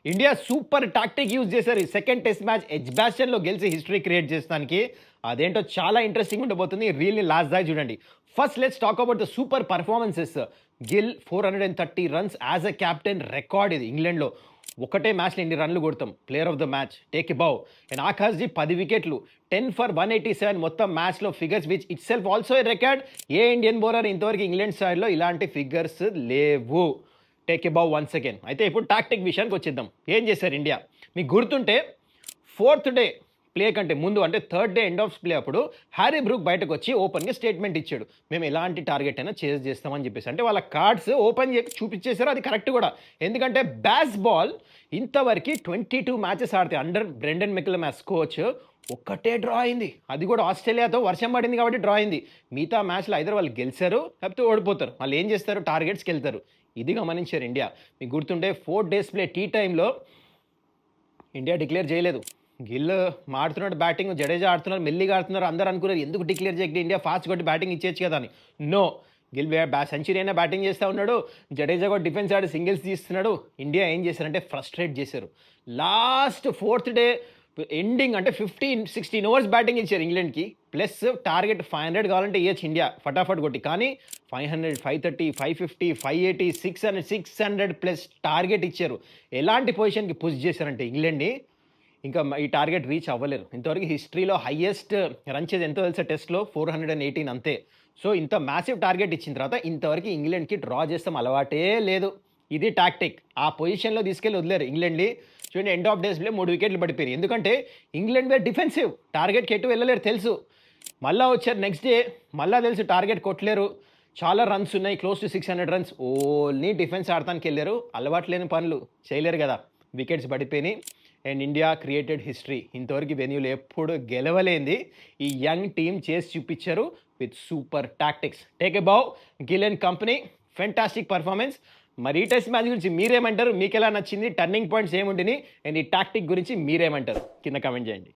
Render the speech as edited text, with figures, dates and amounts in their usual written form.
India super tactic use చేశారు. ఈ second test match ఎడ్జ్‌బాస్టన్‌లో గెలిచి హిస్టరీ క్రియేట్ చేస్తానికి. అదేంటో చాలా ఇంట్రెస్టింగ్ ఉండబోతుంది. రీల్‌ని లాస్ట్ దాకా చూడండి. First let's talk about the super performances. Gill 430 runs as a captain record ఇది ఇంగ్లాండ్‌లో. ఒకటే మ్యాచ్‌లో ఇన్ని రన్‌లు కొడతాం. Player of the match take a bow. And ఆకాష్‌జీ 10 వికెట్లు. 10 ఫర్ 187 మొత్తం మ్యాచ్‌లో figures which itself also a record. A Indian bowler ఇంతవరకు ఇంగ్లాండ్ సైడ్‌లో ఇలాంటి ఫిగర్స్ లేవు. Take a bow once again. అయితే ఇప్పుడు టాక్టిక్ విషయానికి వచ్చేద్దాం. ఏం చేశారు ఇండియా? మీకు గుర్తుంటే ఫోర్త్ డే ప్లే కంటే ముందు అంటే third day end of play అప్పుడు హ్యారీ బ్రూక్ బయటకు వచ్చి ఓపెన్గా స్టేట్మెంట్ ఇచ్చాడు. మేము ఎలాంటి టార్గెట్ అయినా చేజ్ చేస్తామని చెప్పేసి. అంటే వాళ్ళ కార్డ్స్ ఓపెన్ చేసి చూపించేశారు. అది కరెక్ట్ కూడా. ఎందుకంటే బ్యాస్ బాల్ ఇంతవరకు 22 మ్యాచెస్ ఆడితే అండర్ బ్రెండన్ మెక్లమాస్ కోచ్ ఒక్కటే డ్రా అయింది. అది కూడా ఆస్ట్రేలియాతో వర్షం పడింది కాబట్టి డ్రా అయింది. మిగతా మ్యాచ్లో ఐదర్ వాళ్ళు గెలిచారు లేకపోతే ఓడిపోతారు. వాళ్ళు ఏం చేస్తారు? టార్గెట్స్కి వెళ్తారు. ఇది గమనించారు ఇండియా. మీకు గుర్తుంటే 4 డేస్ ప్లే టీ టైంలో ఇండియా డిక్లేర్ చేయలేదు. గిల్ ఆడుతున్నాడు బ్యాటింగ్, జడేజా ఆడుతున్నారు, మెల్లిగా ఆడుతున్నారు. అందరూ అనుకున్నారు ఎందుకు డిక్లేర్ చేయకుండా ఇండియా ఫాస్ట్ కొట్టి బ్యాటింగ్ ఇచ్చేయచ్చు కదా అని. నో, గిల్ సెంచరీ అయినా బ్యాటింగ్ చేస్తూ ఉన్నాడు. జడేజా కూడా డిఫెన్స్ ఆడి సింగిల్స్ తీస్తున్నాడు. ఇండియా ఏం చేశారంటే ఫ్రస్ట్రేట్ చేశారు. లాస్ట్ ఫోర్త్ డే ఎండింగ్ అంటే 15-16 ఓవర్స్ బ్యాటింగ్ ఇచ్చారు ఇంగ్లాండ్కి. ప్లస్ టార్గెట్ 500 కావాలంటే ఇవ్వచ్చు ఇండియా ఫటాఫట్ కొట్టి. కానీ 500, 530, 550, 580, 600 ప్లస్ టార్గెట్ ఇచ్చారు. ఎలాంటి పొజిషన్కి పుష్ చేశారంటే ఇంగ్లాండ్ని ఇంకా ఈ టార్గెట్ రీచ్ అవ్వలేరు. ఇంతవరకు హిస్టరీలో హైయెస్ట్ రన్ చేసి ఎంతో తెలుసా టెస్ట్లో 418 అంతే. సో ఇంత మ్యాసివ్ టార్గెట్ ఇచ్చిన తర్వాత ఇంతవరకు ఇంగ్లాండ్కి డ్రా చేస్తాం అలవాటే లేదు. ఇది టాక్టిక్. ఆ పొజిషన్లో తీసుకెళ్ళి వదిలేరు ఇంగ్లాండ్ని. చూడండి ఎండ్ ఆఫ్ డేస్లో 3 వికెట్లు పడిపోయారు. ఎందుకంటే ఇంగ్లాండ్ వేర్ డిఫెన్సివ్, టార్గెట్కి ఎటు వెళ్ళలేరు తెలుసు. మళ్ళీ వచ్చారు నెక్స్ట్ డే, మళ్ళీ తెలుసు టార్గెట్ కొట్టలేరు, చాలా రన్స్ ఉన్నాయి, close to 600 runs. Only defence ఆడటానికి వెళ్ళారు. అలవాటు లేని పనులు చేయలేరు కదా. వికెట్స్ పడిపోయినాయి. And India created history. ఇంతవరకు వెన్యూలు ఎప్పుడు గెలవలేంది ఈ యంగ్ టీమ్ చేసి చూపించారు with super tactics. Take a bow Gill and company. Fantastic performance. మరి ఈ టెస్ట్ మ్యాచ్ గురించి మీరేమంటారు? మీకు ఎలా నచ్చింది? టర్నింగ్ పాయింట్స్ ఏముంటున్నాయి? అండ్ ఈ టాక్టిక్ గురించి మీరేమంటారు? కింద కమెంట్ చేయండి.